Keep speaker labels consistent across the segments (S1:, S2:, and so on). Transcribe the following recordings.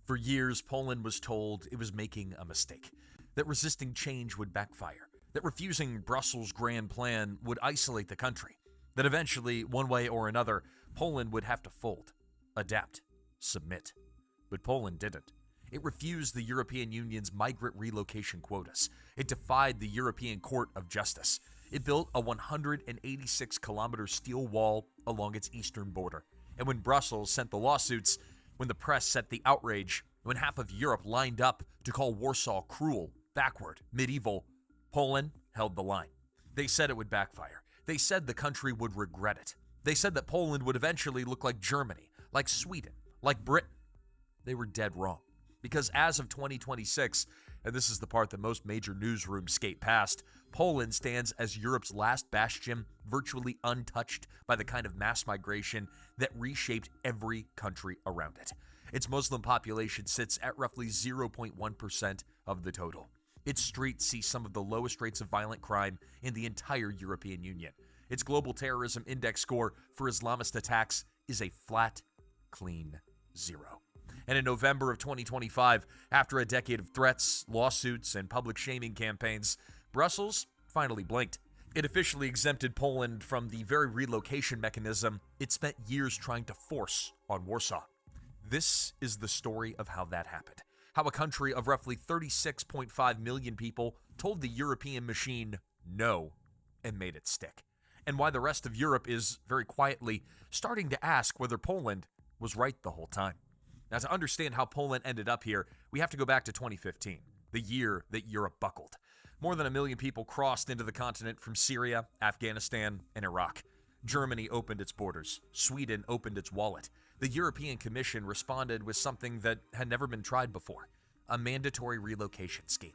S1: For years, Poland was told it was making a mistake, that resisting change would backfire, that refusing Brussels' grand plan would isolate the country, that eventually, one way or another, Poland would have to fold, adapt, submit. But Poland didn't. It refused the European Union's migrant relocation quotas. It defied the European Court of Justice. It built a 186-kilometer steel wall along its eastern border. And when Brussels sent the lawsuits, when the press set the outrage, when half of Europe lined up to call Warsaw cruel, backward, medieval, Poland held the line. They said it would backfire. They said the country would regret it. They said that Poland would eventually look like Germany, like Sweden, like Britain. They were dead wrong. Because as of 2026, and this is the part that most major newsrooms skate past, Poland stands as Europe's last bastion, virtually untouched by the kind of mass migration that reshaped every country around it. Its Muslim population sits at roughly 0.1% of the total. Its streets see some of the lowest rates of violent crime in the entire European Union. Its global terrorism index score for Islamist attacks is a flat, clean 0. And in November of 2025, after a decade of threats, lawsuits, and public shaming campaigns, Brussels finally blinked. It officially exempted Poland from the very relocation mechanism it spent years trying to force on Warsaw. This is the story of how that happened. How a country of roughly 36.5 million people told the European machine no and made it stick. And why the rest of Europe is, very quietly, starting to ask whether Poland was right the whole time. Now, to understand how Poland ended up here, we have to go back to 2015, the year that Europe buckled. More than 1 million people crossed into the continent from Syria, Afghanistan, and Iraq. Germany opened its borders. Sweden opened its wallet. The European Commission responded with something that had never been tried before, a mandatory relocation scheme.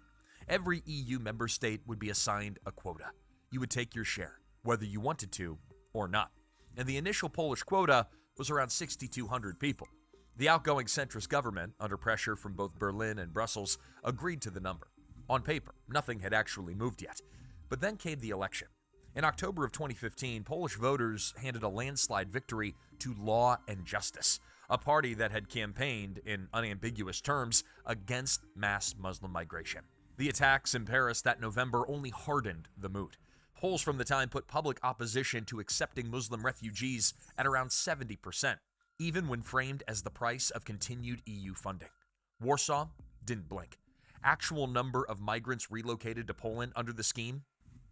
S1: Every EU member state would be assigned a quota. You would take your share, whether you wanted to or not. And the initial Polish quota was around 6,200 people. The outgoing centrist government, under pressure from both Berlin and Brussels, agreed to the number. On paper, nothing had actually moved yet. But then came the election. In October of 2015, Polish voters handed a landslide victory to Law and Justice, a party that had campaigned, in unambiguous terms, against mass Muslim migration. The attacks in Paris that November only hardened the mood. Polls from the time put public opposition to accepting Muslim refugees at around 70%. Even when framed as the price of continued EU funding. Warsaw didn't blink. Actual number of migrants relocated to Poland under the scheme?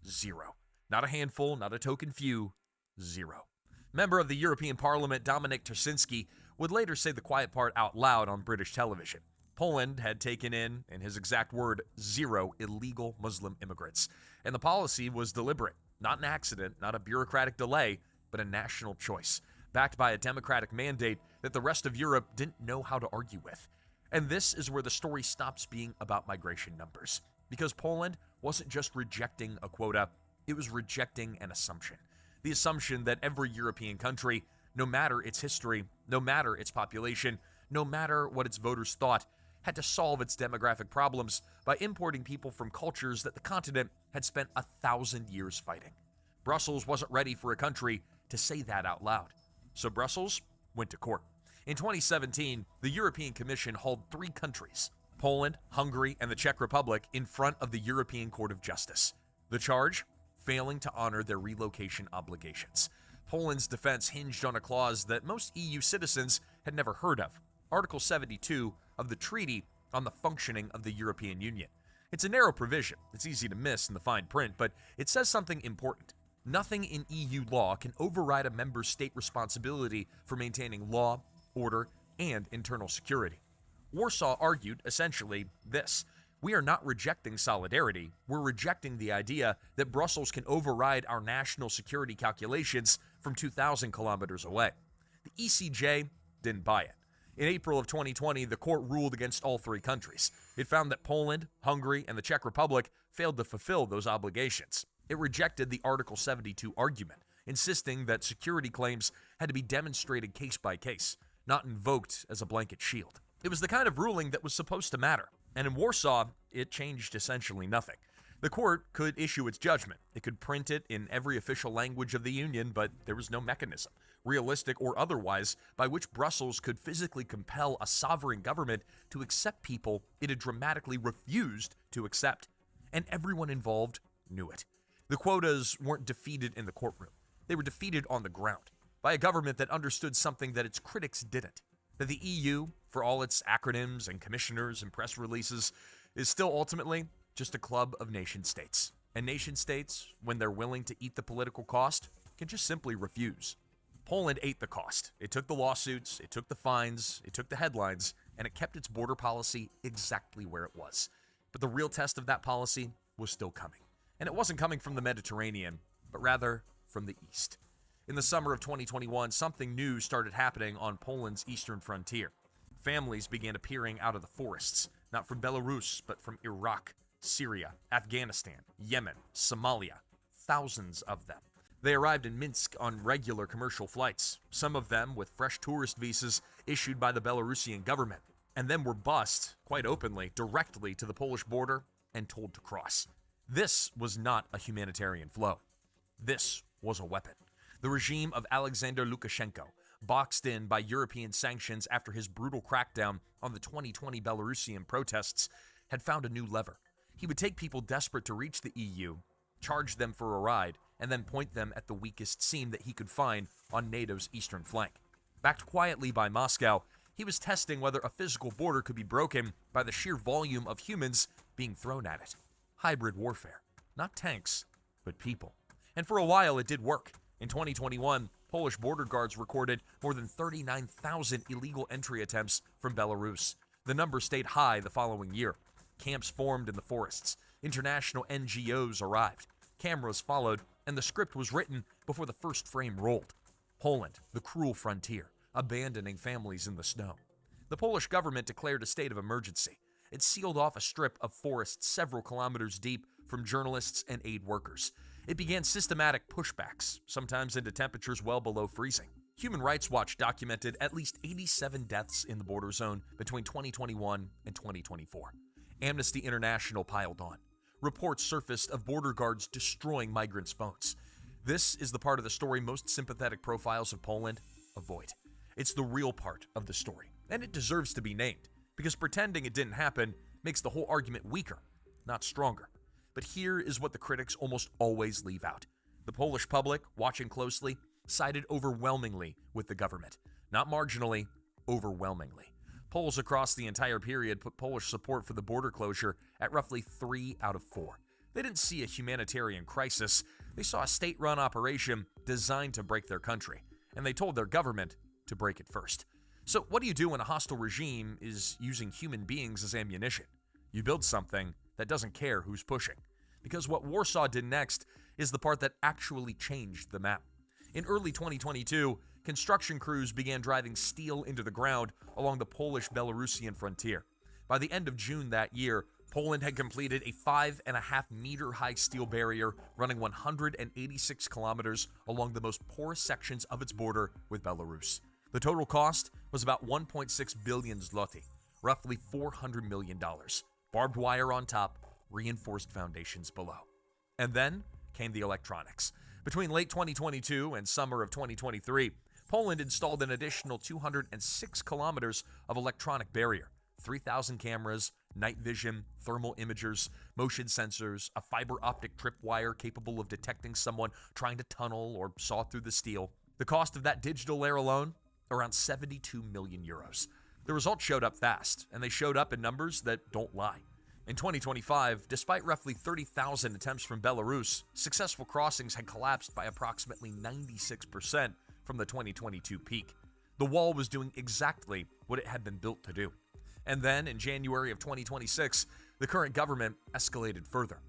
S1: 0. Not a handful, not a token few, 0. Member of the European Parliament Dominik Tarczynski would later say the quiet part out loud on British television. Poland had taken in his exact word, 0 illegal Muslim immigrants. And the policy was deliberate, not an accident, not a bureaucratic delay, but a national choice, backed by a democratic mandate that the rest of Europe didn't know how to argue with. And this is where the story stops being about migration numbers. Because Poland wasn't just rejecting a quota, it was rejecting an assumption. The assumption that every European country, no matter its history, no matter its population, no matter what its voters thought, had to solve its demographic problems by importing people from cultures that the continent had spent 1,000 years fighting. Brussels wasn't ready for a country to say that out loud. So Brussels went to court. In 2017, the European Commission hauled 3 countries, Poland, Hungary, and the Czech Republic, in front of the European Court of Justice. The charge? Failing to honor their relocation obligations. Poland's defense hinged on a clause that most EU citizens had never heard of, Article 72 of the Treaty on the Functioning of the European Union. It's a narrow provision. It's easy to miss in the fine print, but it says something important. Nothing in EU law can override a member state responsibility for maintaining law, order, and internal security. Warsaw argued, essentially, this. We are not rejecting solidarity. We're rejecting the idea that Brussels can override our national security calculations from 2,000 kilometers away. The ECJ didn't buy it. In April of 2020, the court ruled against all 3 countries. It found that Poland, Hungary, and the Czech Republic failed to fulfill those obligations. It rejected the Article 72 argument, insisting that security claims had to be demonstrated case by case, not invoked as a blanket shield. It was the kind of ruling that was supposed to matter. And in Warsaw, it changed essentially nothing. The court could issue its judgment. It could print it in every official language of the Union, but there was no mechanism, realistic or otherwise, by which Brussels could physically compel a sovereign government to accept people it had dramatically refused to accept. And everyone involved knew it. The quotas weren't defeated in the courtroom. They were defeated on the ground by a government that understood something that its critics didn't. That the EU, for all its acronyms and commissioners and press releases, is still ultimately just a club of nation-states. And nation-states, when they're willing to eat the political cost, can just simply refuse. Poland ate the cost. It took the lawsuits, it took the fines, it took the headlines, and it kept its border policy exactly where it was. But the real test of that policy was still coming. And it wasn't coming from the Mediterranean, but rather from the east. In the summer of 2021, something new started happening on Poland's eastern frontier. Families began appearing out of the forests, not from Belarus, but from Iraq, Syria, Afghanistan, Yemen, Somalia. Thousands of them. They arrived in Minsk on regular commercial flights, some of them with fresh tourist visas issued by the Belarusian government, and then were bused, quite openly, directly to the Polish border and told to cross. This was not a humanitarian flow. This was a weapon. The regime of Alexander Lukashenko, boxed in by European sanctions after his brutal crackdown on the 2020 Belarusian protests, had found a new lever. He would take people desperate to reach the EU, charge them for a ride, and then point them at the weakest seam that he could find on NATO's eastern flank. Backed quietly by Moscow, he was testing whether a physical border could be broken by the sheer volume of humans being thrown at it. Hybrid warfare. Not tanks, but people. And for a while, it did work. In 2021, Polish border guards recorded more than 39,000 illegal entry attempts from Belarus. The number stayed high the following year. Camps formed in the forests. International NGOs arrived. Cameras followed, and the script was written before the first frame rolled. Poland, the cruel frontier, abandoning families in the snow. The Polish government declared a state of emergency. It sealed off a strip of forest several kilometers deep from journalists and aid workers. It began systematic pushbacks, sometimes into temperatures well below freezing. Human Rights Watch documented at least 87 deaths in the border zone between 2021 and 2024. Amnesty International piled on. Reports surfaced of border guards destroying migrants' phones. This is the part of the story most sympathetic profiles of Poland avoid. It's the real part of the story, and it deserves to be named, because pretending it didn't happen makes the whole argument weaker, not stronger. But here is what the critics almost always leave out. The Polish public, watching closely, sided overwhelmingly with the government. Not marginally, overwhelmingly. Polls across the entire period put Polish support for the border closure at roughly 3 out of 4. They didn't see a humanitarian crisis. They saw a state-run operation designed to break their country, and they told their government to break it first. So what do you do when a hostile regime is using human beings as ammunition? You build something that doesn't care who's pushing. Because what Warsaw did next is the part that actually changed the map. In early 2022, construction crews began driving steel into the ground along the Polish-Belarusian frontier. By the end of June that year, Poland had completed a 5.5-meter high steel barrier running 186 kilometers along the most porous sections of its border with Belarus. The total cost was about 1.6 billion zloty, roughly $400 million. Barbed wire on top, reinforced foundations below. And then came the electronics. Between late 2022 and summer of 2023, Poland installed an additional 206 kilometers of electronic barrier, 3,000 cameras, night vision, thermal imagers, motion sensors, a fiber optic tripwire capable of detecting someone trying to tunnel or saw through the steel. The cost of that digital layer alone, around 72 million euros. The results showed up fast, and they showed up in numbers that don't lie. In 2025, despite roughly 30,000 attempts from Belarus, successful crossings had collapsed by approximately 96% from the 2022 peak. The wall was doing exactly what it had been built to do. And then, in January of 2026, the current government escalated further.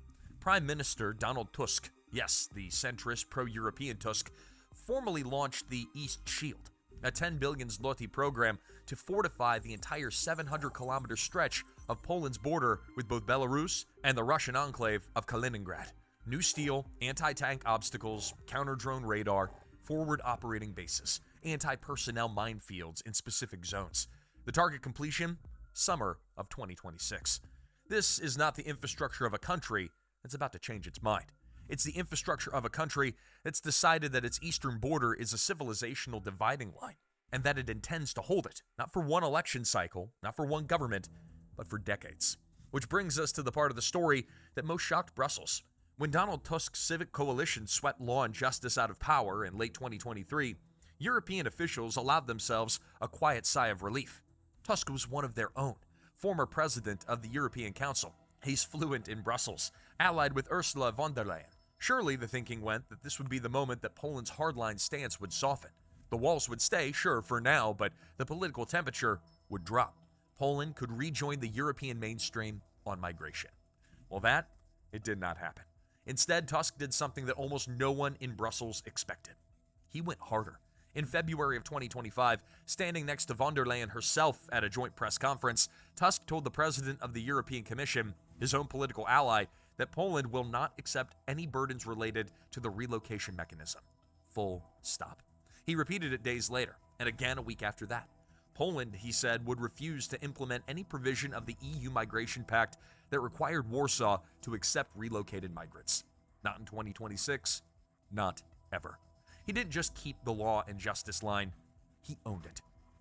S1: Prime Minister Donald Tusk, yes, the centrist pro-European Tusk, formally launched the East Shield, a 10 billion zloty program to fortify the entire 700-kilometer stretch of Poland's border with both Belarus and the Russian enclave of Kaliningrad. New steel, anti-tank obstacles, counter-drone radar, forward operating bases, anti-personnel minefields in specific zones. The target completion? Summer of 2026. This is not the infrastructure of a country, it's about to change its mind. It's the infrastructure of a country that's decided that its eastern border is a civilizational dividing line, and that it intends to hold it, not for one election cycle, not for one government, but for decades. Which brings us to the part of the story that most shocked Brussels. When Donald Tusk's civic coalition swept law and justice out of power in late 2023, European officials allowed themselves a quiet sigh of relief. Tusk was one of their own, former president of the European Council. He's fluent in Brussels, allied with Ursula von der Leyen. Surely the thinking went that this would be the moment that Poland's hardline stance would soften. The walls would stay, sure, for now, but the political temperature would drop. Poland could rejoin the European mainstream on migration. Well, it did not happen. Instead, Tusk did something that almost no one in Brussels expected. He went harder. In February of 2025, standing next to von der Leyen herself at a joint press conference, Tusk told the president of the European Commission, his own political ally, that Poland will not accept any burdens related to the relocation mechanism. Full stop. He repeated it days later, and again a week after that. Poland, he said, would refuse to implement any provision of the EU Migration Pact that required Warsaw to accept relocated migrants. Not in 2026, not ever. He didn't just keep the law and justice line, he owned it.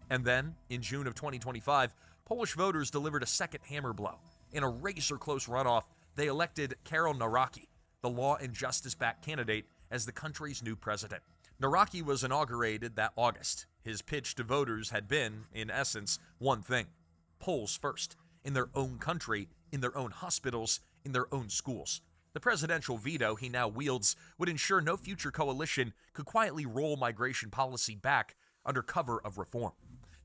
S1: And then, in June of 2025, Polish voters delivered a second hammer blow. In a razor-close runoff, they elected Karol Nawrocki, the law and justice-backed candidate, as the country's new president. Nawrocki was inaugurated that August. His pitch to voters had been, in essence, one thing: Poles first, in their own country, in their own hospitals, in their own schools. The presidential veto he now wields would ensure no future coalition could quietly roll migration policy back under cover of reform.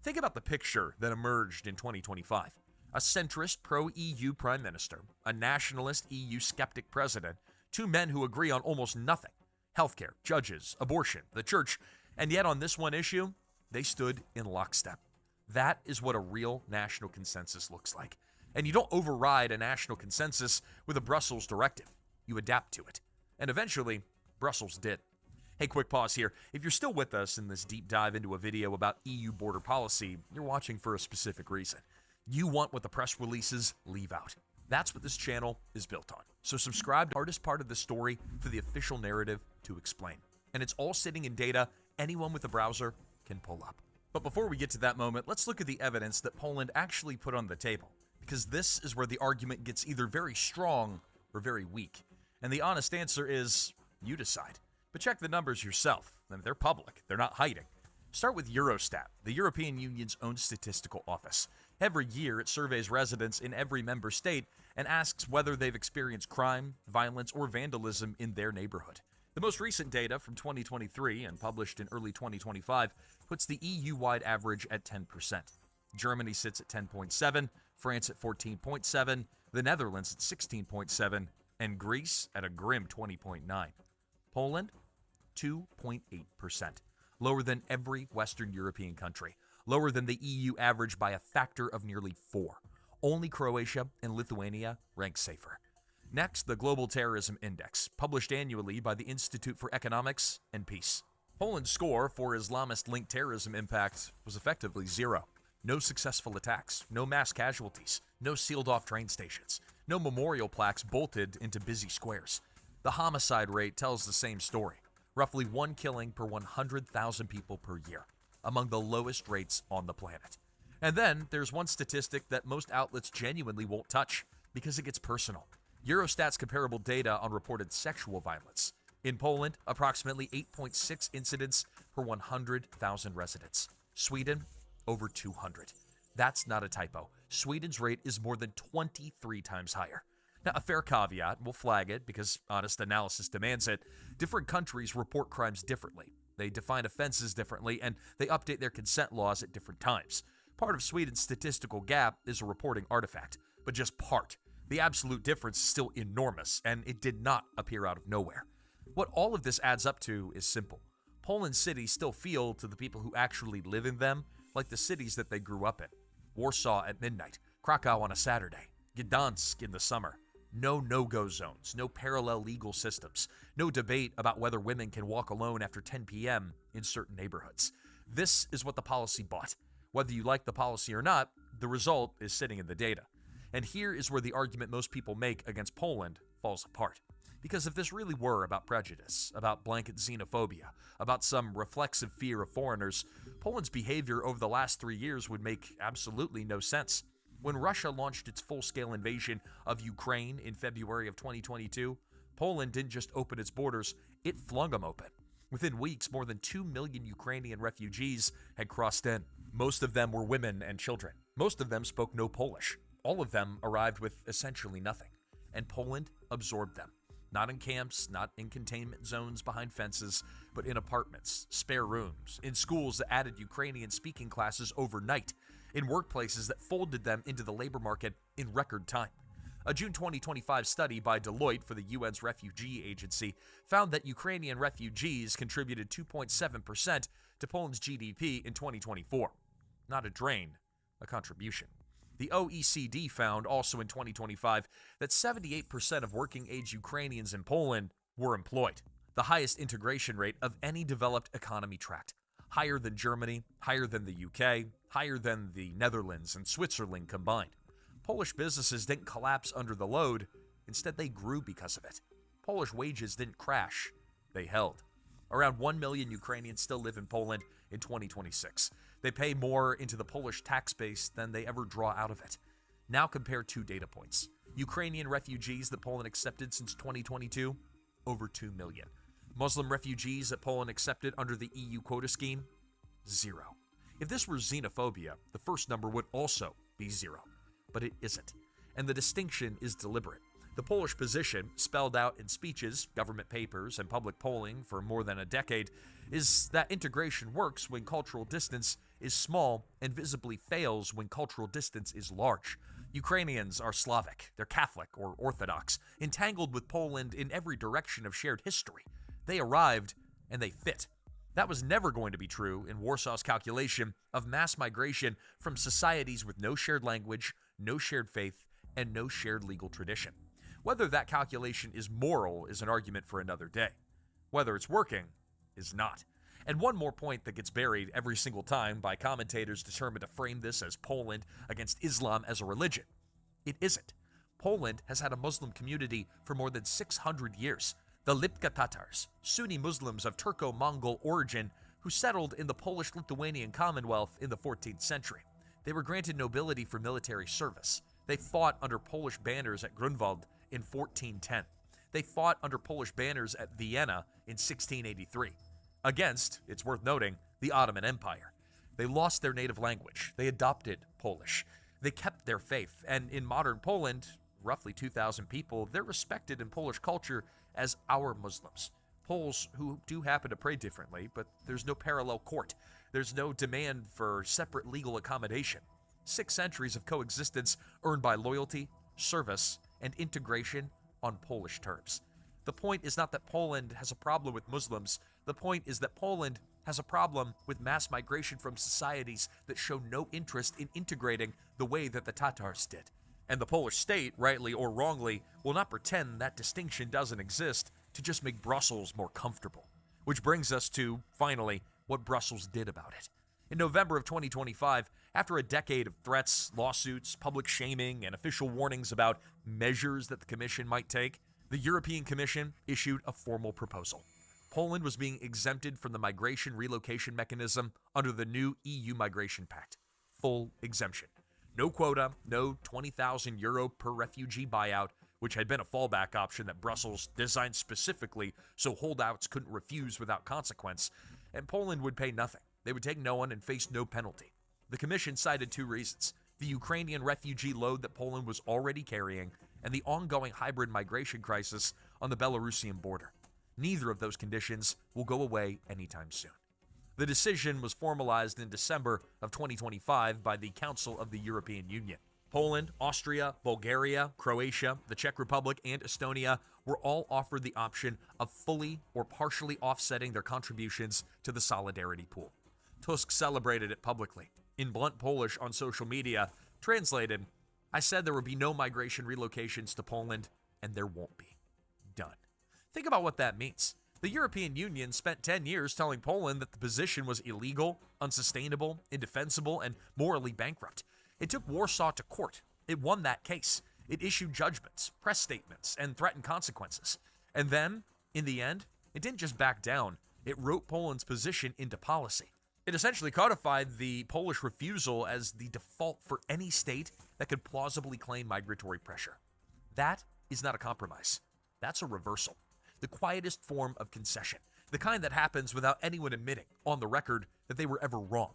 S1: Think about the picture that emerged in 2025. A centrist pro-EU prime minister, a nationalist EU skeptic president, two men who agree on almost nothing: healthcare, judges, abortion, the church, and yet on this one issue, they stood in lockstep. That is what a real national consensus looks like. And you don't override a national consensus with a Brussels directive. You adapt to it. And eventually, Brussels did. Hey, quick pause here. If you're still with us in this deep dive into a video about EU border policy, you're watching for a specific reason. You want what the press releases leave out. That's what this channel is built on. So subscribe to the hardest part of the story for the official narrative to explain. And it's all sitting in data anyone with a browser can pull up. But before we get to that moment, let's look at the evidence that Poland actually put on the table, because this is where the argument gets either very strong or very weak. And the honest answer is, you decide. But check the numbers yourself. I mean, they're public. They're not hiding. Start with Eurostat, the European Union's own statistical office. Every year, it surveys residents in every member state and asks whether they've experienced crime, violence, or vandalism in their neighborhood. The most recent data from 2023 and published in early 2025 puts the EU-wide average at 10%. Germany sits at 10.7%, France at 14.7%, the Netherlands at 16.7%, and Greece at a grim 20.9%. Poland, 2.8%, lower than every Western European country, lower than the EU average by a factor of nearly 4. Only Croatia and Lithuania rank safer. Next, the Global Terrorism Index, published annually by the Institute for Economics and Peace. Poland's score for Islamist-linked terrorism impact was effectively 0. No successful attacks, no mass casualties, no sealed-off train stations, no memorial plaques bolted into busy squares. The homicide rate tells the same story, roughly 1 killing per 100,000 people per year, among the lowest rates on the planet. And then there's one statistic that most outlets genuinely won't touch because it gets personal. Eurostat's comparable data on reported sexual violence. In Poland, approximately 8.6 incidents per 100,000 residents. Sweden, over 200. That's not a typo. Sweden's rate is more than 23 times higher. Now, a fair caveat, we'll flag it because honest analysis demands it. Different countries report crimes differently. They define offenses differently, and they update their consent laws at different times. Part of Sweden's statistical gap is a reporting artifact, but just part. The absolute difference is still enormous, and it did not appear out of nowhere. What all of this adds up to is simple. Poland's cities still feel to the people who actually live in them like the cities that they grew up in. Warsaw at midnight, Krakow on a Saturday, Gdansk in the summer. No no-go zones, no parallel legal systems, no debate about whether women can walk alone after 10 p.m. in certain neighborhoods. This is what the policy bought. Whether you like the policy or not, the result is sitting in the data. And here is where the argument most people make against Poland falls apart. Because if this really were about prejudice, about blanket xenophobia, about some reflexive fear of foreigners, Poland's behavior over the last 3 years would make absolutely no sense. When Russia launched its full-scale invasion of Ukraine in February of 2022, Poland didn't just open its borders, it flung them open. Within weeks, more than 2 million Ukrainian refugees had crossed in. Most of them were women and children. Most of them spoke no Polish. All of them arrived with essentially nothing. And Poland absorbed them. Not in camps, not in containment zones behind fences, but in apartments, spare rooms, in schools that added Ukrainian-speaking classes overnight, in workplaces that folded them into the labor market in record time. A June 2025 study by Deloitte for the UN's Refugee Agency found that Ukrainian refugees contributed 2.7% to Poland's GDP in 2024. Not a drain, a contribution. The OECD found also in 2025 that 78% of working-age Ukrainians in Poland were employed, the highest integration rate of any developed economy tracked, higher than Germany, higher than the UK, higher than the Netherlands and Switzerland combined. Polish businesses didn't collapse under the load, instead they grew because of it. Polish wages didn't crash, they held. Around 1 million Ukrainians still live in Poland in 2026. They pay more into the Polish tax base than they ever draw out of it. Now compare 2 data points. Ukrainian refugees that Poland accepted since 2022, over 2 million. Muslim refugees that Poland accepted under the EU quota scheme, 0. If this were xenophobia, the first number would also be 0. But it isn't. And the distinction is deliberate. The Polish position, spelled out in speeches, government papers, and public polling for more than a decade, is that integration works when cultural distance is small and visibly fails when cultural distance is large. Ukrainians are Slavic, they're Catholic or Orthodox, entangled with Poland in every direction of shared history. They arrived and they fit. That was never going to be true in Warsaw's calculation of mass migration from societies with no shared language, no shared faith, and no shared legal tradition. Whether that calculation is moral is an argument for another day. Whether it's working is not. And one more point that gets buried every single time by commentators determined to frame this as Poland against Islam as a religion. It isn't. Poland has had a Muslim community for more than 600 years. The Lipka Tatars, Sunni Muslims of Turco-Mongol origin who settled in the Polish-Lithuanian Commonwealth in the 14th century. They were granted nobility for military service. They fought under Polish banners at Grunwald in 1410. They fought under Polish banners at Vienna in 1683. Against, it's worth noting, the Ottoman Empire. They lost their native language. They adopted Polish. They kept their faith. And in modern Poland, roughly 2,000 people, they're respected in Polish culture as our Muslims. Poles who do happen to pray differently, but there's no parallel court. There's no demand for separate legal accommodation. 6 centuries of coexistence earned by loyalty, service, and integration on Polish terms. The point is not that Poland has a problem with Muslims. The point is that Poland has a problem with mass migration from societies that show no interest in integrating the way that the Tatars did. And the Polish state, rightly or wrongly, will not pretend that distinction doesn't exist to just make Brussels more comfortable. Which brings us to, finally, what Brussels did about it. In November of 2025, after a decade of threats, lawsuits, public shaming, and official warnings about measures that the Commission might take, the European Commission issued a formal proposal. Poland was being exempted from the migration relocation mechanism under the new EU Migration Pact. Full exemption. No quota, no €20,000 per refugee buyout, which had been a fallback option that Brussels designed specifically so holdouts couldn't refuse without consequence, and Poland would pay nothing. They would take no one and face no penalty. The Commission cited 2 reasons: the Ukrainian refugee load that Poland was already carrying, and the ongoing hybrid migration crisis on the Belarusian border. Neither of those conditions will go away anytime soon. The decision was formalized in December of 2025 by the Council of the European Union. Poland, Austria, Bulgaria, Croatia, the Czech Republic, and Estonia were all offered the option of fully or partially offsetting their contributions to the solidarity pool. Tusk celebrated it publicly. In blunt Polish on social media, translated, "I said there would be no migration relocations to Poland, and there won't be. Done." Think about what that means. The European Union spent 10 years telling Poland that the position was illegal, unsustainable, indefensible, and morally bankrupt. It took Warsaw to court. It won that case. It issued judgments, press statements, and threatened consequences. And then, in the end, it didn't just back down, it wrote Poland's position into policy. It essentially codified the Polish refusal as the default for any state that could plausibly claim migratory pressure. That is not a compromise. That's a reversal. The quietest form of concession. The kind that happens without anyone admitting, on the record, that they were ever wrong.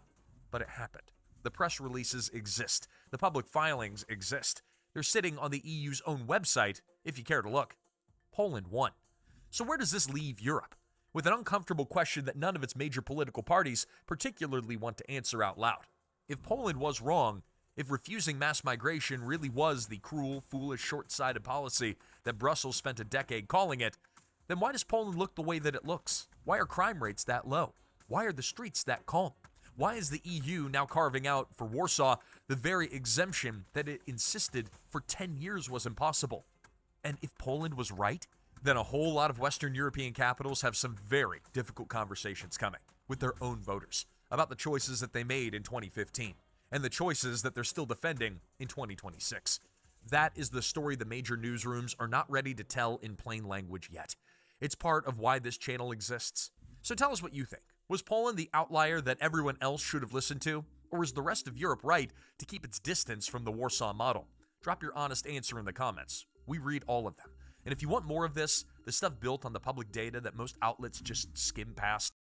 S1: But it happened. The press releases exist. The public filings exist. They're sitting on the EU's own website, if you care to look. Poland won. So where does this leave Europe? With an uncomfortable question that none of its major political parties particularly want to answer out loud. If Poland was wrong, if refusing mass migration really was the cruel, foolish, short-sighted policy that Brussels spent a decade calling it, then why does Poland look the way that it looks? Why are crime rates that low? Why are the streets that calm? Why is the EU now carving out for Warsaw the very exemption that it insisted for 10 years was impossible? And if Poland was right, then a whole lot of Western European capitals have some very difficult conversations coming with their own voters about the choices that they made in 2015 and the choices that they're still defending in 2026. That is the story the major newsrooms are not ready to tell in plain language yet. It's part of why this channel exists. So tell us what you think. Was Poland the outlier that everyone else should have listened to? Or is the rest of Europe right to keep its distance from the Warsaw model? Drop your honest answer in the comments. We read all of them. And if you want more of this, the stuff built on the public data that most outlets just skim past,